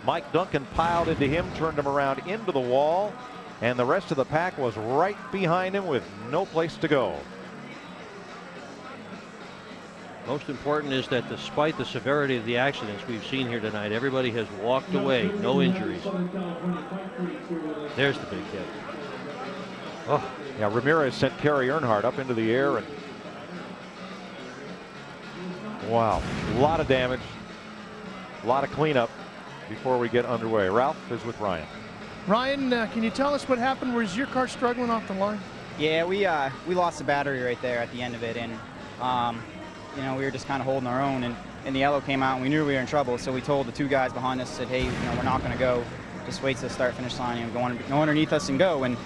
Mike Duncan piled into him, turned him around into the wall, and the rest of the pack was right behind him with no place to go. Most important is that despite the severity of the accidents we've seen here tonight, everybody has walked away, no injuries. There's the big hit. Oh, yeah, Ramirez sent Kerry Earnhardt up into the air, and wow, a lot of damage, a lot of cleanup before we get underway. Ralph is with Ryan. Ryan, can you tell us what happened? Was your car struggling off the line? Yeah, we lost the battery right there at the end of it, and you know, we were just kind of holding our own, and the yellow came out, and we knew we were in trouble. So we told the two guys behind us, said, hey, you know, we're not going to go. Just wait to the start-finish line and go underneath us and go. And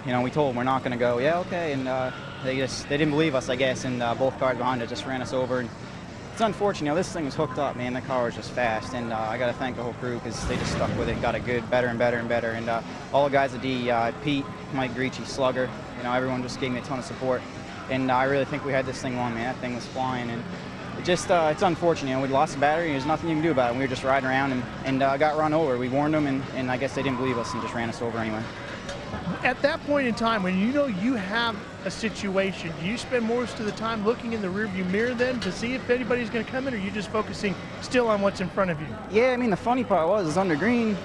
you know, we told them we're not going to go. Yeah, okay. And they didn't believe us, I guess, and both cars behind us just ran us over. And it's unfortunate. You know, this thing was hooked up, man. The car was just fast, and I got to thank the whole crew because they just stuck with it, got it good, better and better and better. And all the guys at DEI, Pete, Mike Gricci, Slugger, you know, everyone just gave me a ton of support. And I really think we had this thing won, man. That thing was flying, and it just it's unfortunate. You know, we lost the battery, and there's nothing you can do about it. We were just riding around and got run over. We warned them, and I guess they didn't believe us and just ran us over anyway. At that point in time, when you know you have a situation, do you spend most of the time looking in the rearview mirror then to see if anybody's going to come in, or are you just focusing still on what's in front of you? Yeah, I mean, the funny part was under green,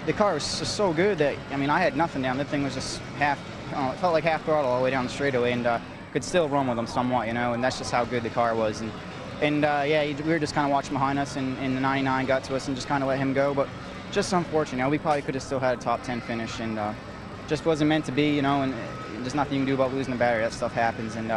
the car was just so good that, I mean, I had nothing down. That thing was just half, it felt like half throttle all the way down the straightaway, and could still run with them somewhat, you know, and that's just how good the car was. And yeah, we were just kind of watching behind us, and the 99 got to us and just kind of let him go. But just unfortunate, you know, we probably could have still had a top 10 finish, and just wasn't meant to be, you know, and there's nothing you can do about losing the battery. That stuff happens. And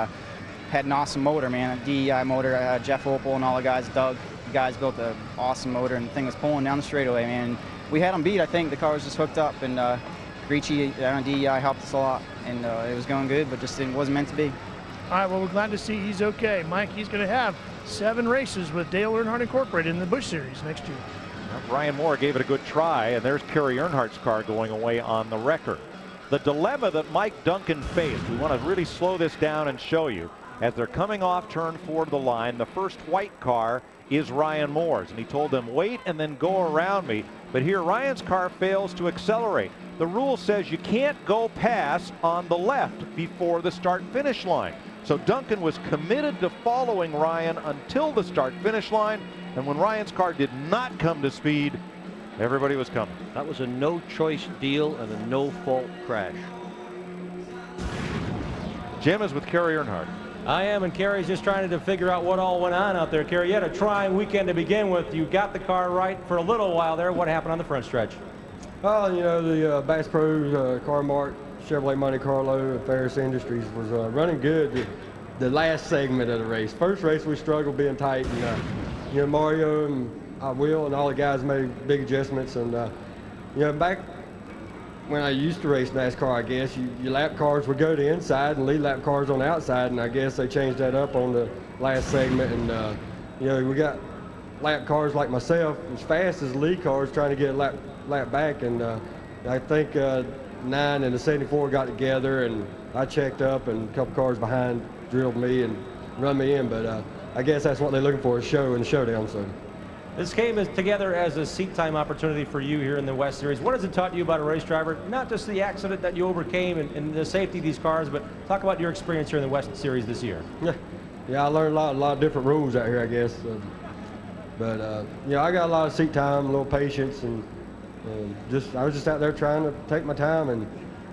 had an awesome motor, man, a DEI motor. Jeff Opel and all the guys, Doug, the guys built an awesome motor, and the thing was pulling down the straightaway, man. We had them beat. I think the car was just hooked up, and Gricci on DEI helped us a lot, and it was going good, but just it wasn't meant to be. All right, well, we're glad to see he's okay. Mike, he's going to have 7 races with Dale Earnhardt Incorporated in the Busch Series next year. Well, Brian Moore gave it a good try, and there's Kerry Earnhardt's car going away on the wrecker. The dilemma that Mike Duncan faced, we want to really slow this down and show you. As they're coming off turn 4 to the line, the first white car is Ryan Moore's, and he told them, wait and then go around me. But here Ryan's car fails to accelerate. The rule says you can't go past on the left before the start-finish line. So Duncan was committed to following Ryan until the start-finish line, and when Ryan's car did not come to speed, everybody was coming. That was a no-choice deal and a no-fault crash. Jim is with Kerry Earnhardt. I am, and Kerry's just trying to figure out what all went on out there. Kerry, you had a trying weekend to begin with. You got the car right for a little while there. What happened on the front stretch? Well, you know, the Bass Pro, Car Mart, Chevrolet Monte Carlo, and Ferris Industries was running good the last segment of the race. First race we struggled being tight, and you know, Mario and Will and all the guys made big adjustments. And you know, back when I used to race NASCAR, I guess your lap cars would go to the inside and lead lap cars on the outside, and I guess they changed that up on the last segment. And you know, we got lap cars like myself as fast as lead cars trying to get a lap back, and I think 9 and the 74 got together, and I checked up, and a couple cars behind drilled me and run me in. But I guess that's what they're looking for, a show in the showdown. So this came together as a seat time opportunity for you here in the West Series. What has it taught you about a race driver? Not just the accident that you overcame and the safety of these cars, but talk about your experience here in the West Series this year. Yeah, I learned a lot of different rules out here, I guess. But you know, I got a lot of seat time, a little patience, and I was just out there trying to take my time, and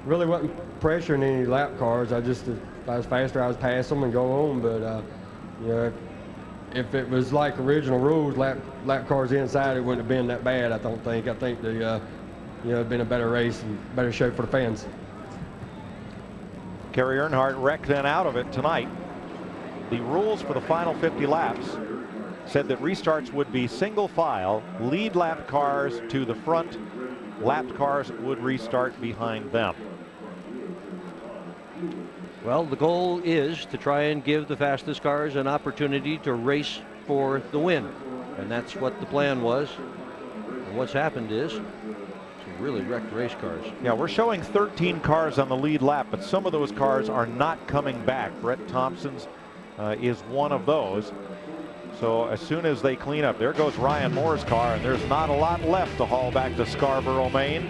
really wasn't pressuring any lap cars. If I was faster, I was pass them and go on. But you know, if it was like original rules, lap cars inside, it wouldn't have been that bad. I don't think. I think you know, it'd been a better race and better show for the fans. Kerry Earnhardt wrecked then out of it tonight. The rules for the final 50 laps said that restarts would be single file, lead lap cars to the front, lapped cars would restart behind them. Well, the goal is to try and give the fastest cars an opportunity to race for the win, and that's what the plan was. And what's happened is some really wrecked race cars. Yeah, we're showing 13 cars on the lead lap, but some of those cars are not coming back. Brett Thompson's is one of those. So as soon as they clean up, there goes Ryan Moore's car, and there's not a lot left to haul back to Scarborough, Maine.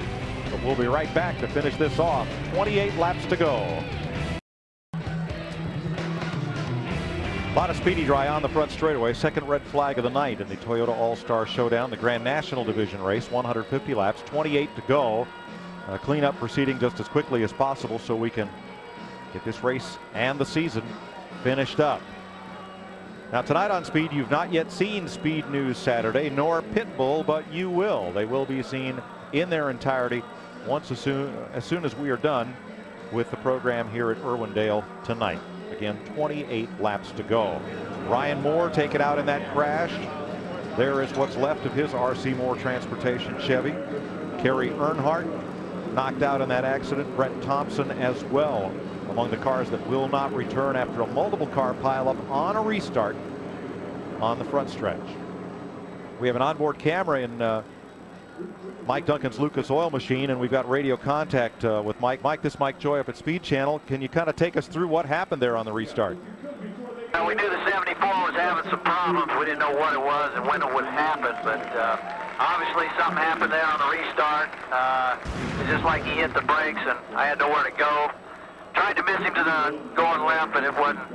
But we'll be right back to finish this off. 28 laps to go. A lot of speedy dry on the front straightaway. Second red flag of the night in the Toyota All-Star Showdown, the Grand National Division race. 150 laps, 28 to go. Cleanup proceeding just as quickly as possible so we can get this race and the season finished up. Now tonight on Speed, you've not yet seen Speed News Saturday nor Pitbull, but you will. They will be seen in their entirety as soon as we are done with the program here at Irwindale tonight. Again, 28 laps to go. Ryan Moore taken out in that crash. There is what's left of his RC Moore Transportation Chevy. Kerry Earnhardt knocked out in that accident. Brett Thompson as well among the cars that will not return after a multiple car pileup on a restart on the front stretch. We have an onboard camera in Mike Duncan's Lucas Oil Machine, and we've got radio contact with Mike. Mike, this is Mike Joy up at Speed Channel. Can you kind of take us through what happened there on the restart? We knew the 74 was having some problems. We didn't know what it was and when it would happen, but obviously something happened there on the restart. It's just like he hit the brakes, and I had nowhere to go. Tried to miss him to the going left, but it wasn't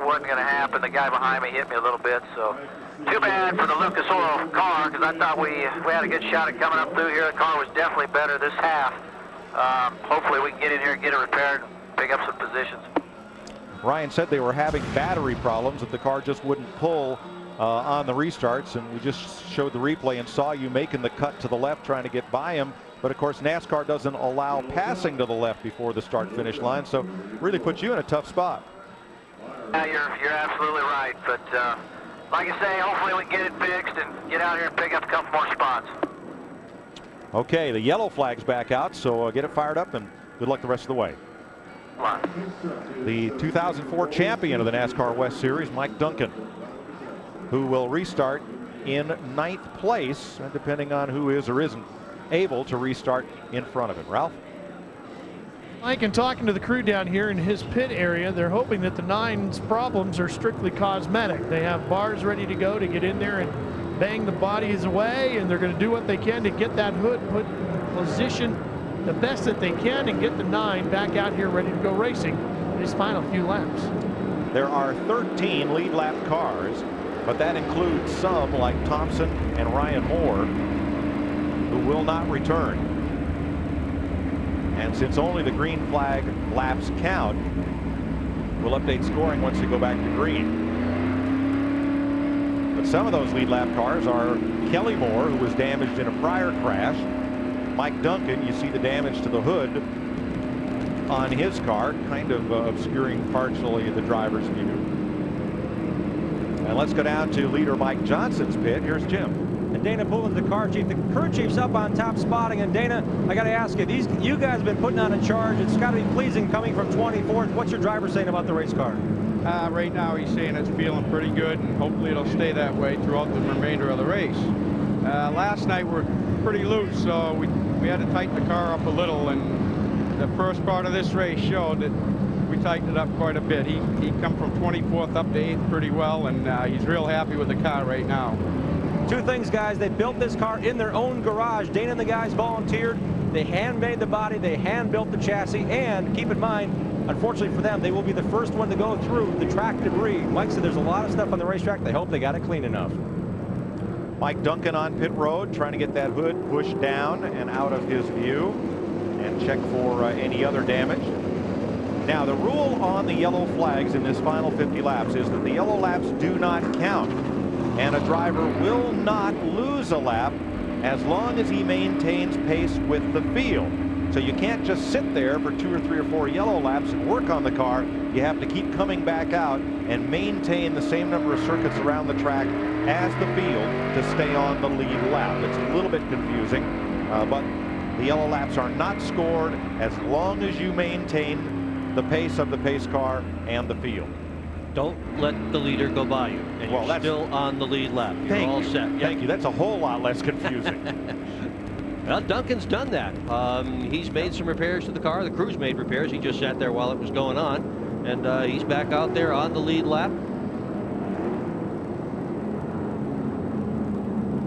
going to happen. The guy behind me hit me a little bit, so too bad for the Lucas Oil car, because I thought we had a good shot at coming up through here. The car was definitely better this half. Hopefully we can get in here and get it repaired and pick up some positions. Ryan said they were having battery problems, that the car just wouldn't pull on the restarts, and we just showed the replay and saw you making the cut to the left trying to get by him. But of course NASCAR doesn't allow passing to the left before the start finish line, so really puts you in a tough spot. Yeah, you're absolutely right, but like I say, hopefully we can get it fixed and get out here and pick up a couple more spots. Okay, the yellow flag's back out, so get it fired up and good luck the rest of the way. The 2004 champion of the NASCAR West Series, Mike Duncan, who will restart in 9th place, depending on who is or isn't able to restart in front of him. Ralph? Mike, and talking to the crew down here in his pit area, they're hoping that the 9's problems are strictly cosmetic. They have bars ready to go to get in there and bang the bodies away, and they're going to do what they can to get that hood put in position the best that they can and get the 9 back out here ready to go racing in his final few laps. There are 13 lead lap cars, but that includes some like Thompson and Ryan Moore who will not return. And since only the green flag laps count, we'll update scoring once we go back to green. But some of those lead lap cars are Kelly Moore, who was damaged in a prior crash. Mike Duncan, you see the damage to the hood on his car, kind of obscuring partially the driver's view. And let's go down to leader Mike Johnson's pit. Here's Jim. And Dana Poolman's the car chief. The crew chief's up on top spotting. And Dana, I got to ask you, you guys have been putting on a charge. It's got to be pleasing coming from 24th. What's your driver saying about the race car? Right now he's saying it's feeling pretty good, and hopefully it'll stay that way throughout the remainder of the race. Last night we're pretty loose, so we had to tighten the car up a little, and the first part of this race showed that we tightened it up quite a bit. He come from 24th up to 8th pretty well, and he's real happy with the car right now. Two things, guys. They built this car in their own garage. Dana and the guys volunteered. They hand-made the body. They hand-built the chassis. And keep in mind, unfortunately for them, they will be the first one to go through the track debris. Mike said there's a lot of stuff on the racetrack. They hope they got it clean enough. Mike Duncan on pit road, trying to get that hood pushed down and out of his view and check for any other damage. Now, the rule on the yellow flags in this final 50 laps is that the yellow laps do not count, and a driver will not lose a lap as long as he maintains pace with the field. So you can't just sit there for 2 or 3 or 4 yellow laps and work on the car. You have to keep coming back out and maintain the same number of circuits around the track as the field to stay on the lead lap. It's a little bit confusing, but the yellow laps are not scored as long as you maintain the pace of the pace car and the field. Don't let the leader go by you, and well, you're still on the lead lap. You're all set. Yep. Thank you. That's a whole lot less confusing. Well, Duncan's done that. He's made some repairs to the car. The crew's made repairs. He just sat there while it was going on, and he's back out there on the lead lap.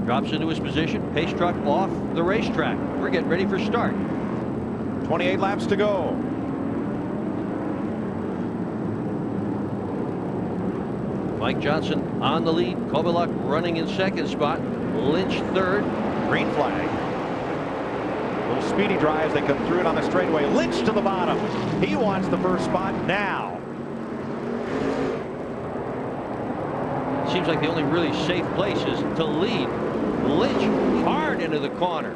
Drops into his position. Pace truck off the racetrack. We're getting ready for start. 28 laps to go. Mike Johnson on the lead. Kovaluk running in second spot. Lynch third. Green flag. Little speedy drives. They come through it on the straightaway. Lynch to the bottom. He wants the first spot now. Seems like the only really safe place is to lead. Lynch hard into the corner.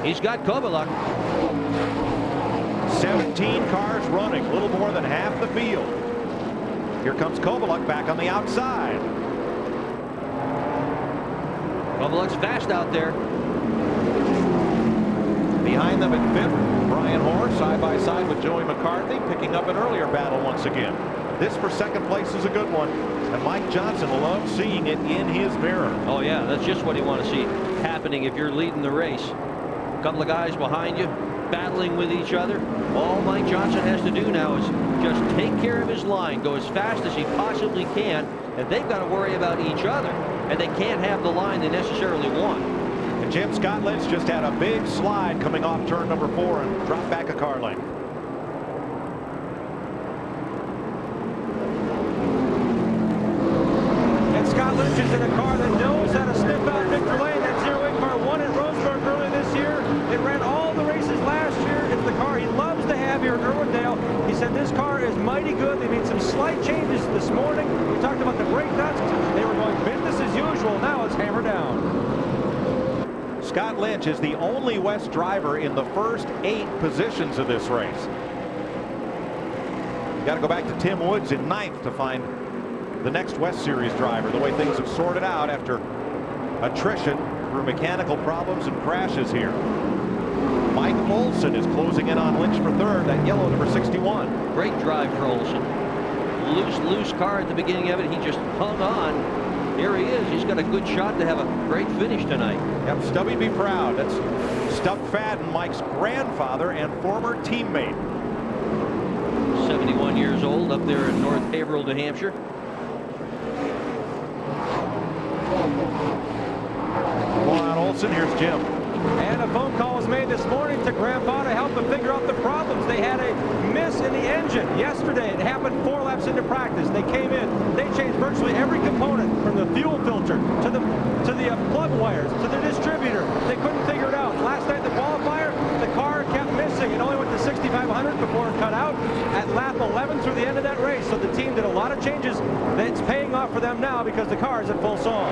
He's got Kovaluk. 17 cars running, a little more than half the field. Here comes Kovaluk back on the outside. Kovaluk's fast out there. Behind them at fifth, Brian Hoare side by side with Joey McCarthy, picking up an earlier battle once again. This for second place is a good one, and Mike Johnson loves seeing it in his mirror. Oh yeah, that's just what you want to see happening if you're leading the race. A couple of guys behind you battling with each other. All Mike Johnson has to do now is just take care of his line, go as fast as he possibly can, and they've got to worry about each other, and they can't have the line they necessarily want. And Jim Scott Lynch just had a big slide coming off turn number 4 and dropped back a car length. And Scott Lynch is in a car that knows how to snip out Victor Lane. That 08 car won at Roseburg early this year. It ran all the races last year. It's the car he loves to have here in Irwindale. He said this car is mighty good. They made some slight changes this morning. We talked about the brake nuts. They were going business as usual. Now it's hammer down. Scott Lynch is the only West driver in the first 8 positions of this race. Got to go back to Tim Woods in 9th to find the next West Series driver, the way things have sorted out after attrition through mechanical problems and crashes here. Mike Olson is closing in on Lynch for 3rd, that yellow number 61. Great drive for Olson. Loose car at the beginning of it. He just hung on. Here he is. He's got a good shot to have a great finish tonight. Yep, Stubby be proud. That's Stub Fadden, Mike's grandfather and former teammate. 71 years old up there in North Haverhill, New Hampshire. Come on, Olson. Here's Jim. And a phone call was made this morning to Grandpa to help them figure out the problems. They had a miss in the engine yesterday. It happened 4 laps into practice. They came in. They changed virtually every component from the fuel filter to the plug wires to the distributor. They couldn't figure it out. Last night, the qualifier, the car kept missing. It only went to 6,500 before it cut out at lap 11 through the end of that race. So the team did a lot of changes. That's paying off for them now because the car is at full song.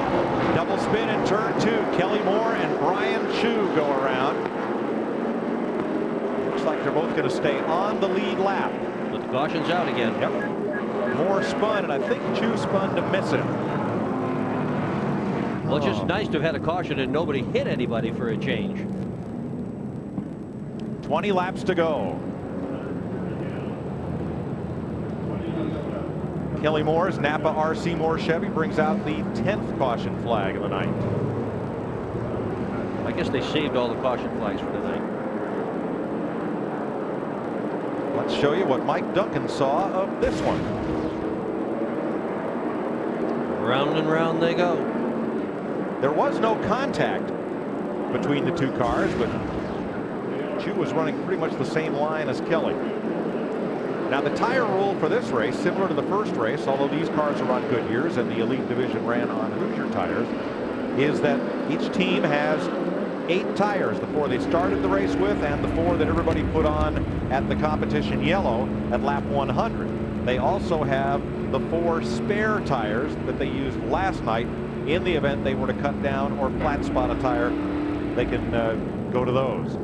Double spin in turn 2. Kelly Moore and Brian Chu go around. Looks like they're both going to stay on the lead lap. But the caution's out again. Yep. Moore spun, and I think Chu spun to miss him. Well, it's just nice to have had a caution and nobody hit anybody for a change. 20 laps to go. Kelly Moore's Napa RC Moore Chevy brings out the 10th caution flag of the night. I guess they saved all the caution flags for tonight. Let's show you what Mike Duncan saw of this one. Round and round they go. There was no contact between the 2 cars, but Chu was running pretty much the same line as Kelly. Now the tire rule for this race, similar to the first race, although these cars are on Goodyears and the Elite Division ran on Hoosier tires, is that each team has 8 tires, the 4 they started the race with and the 4 that everybody put on at the competition yellow at lap 100. They also have the 4 spare tires that they used last night in the event they were to cut down or flat spot a tire. They can go to those.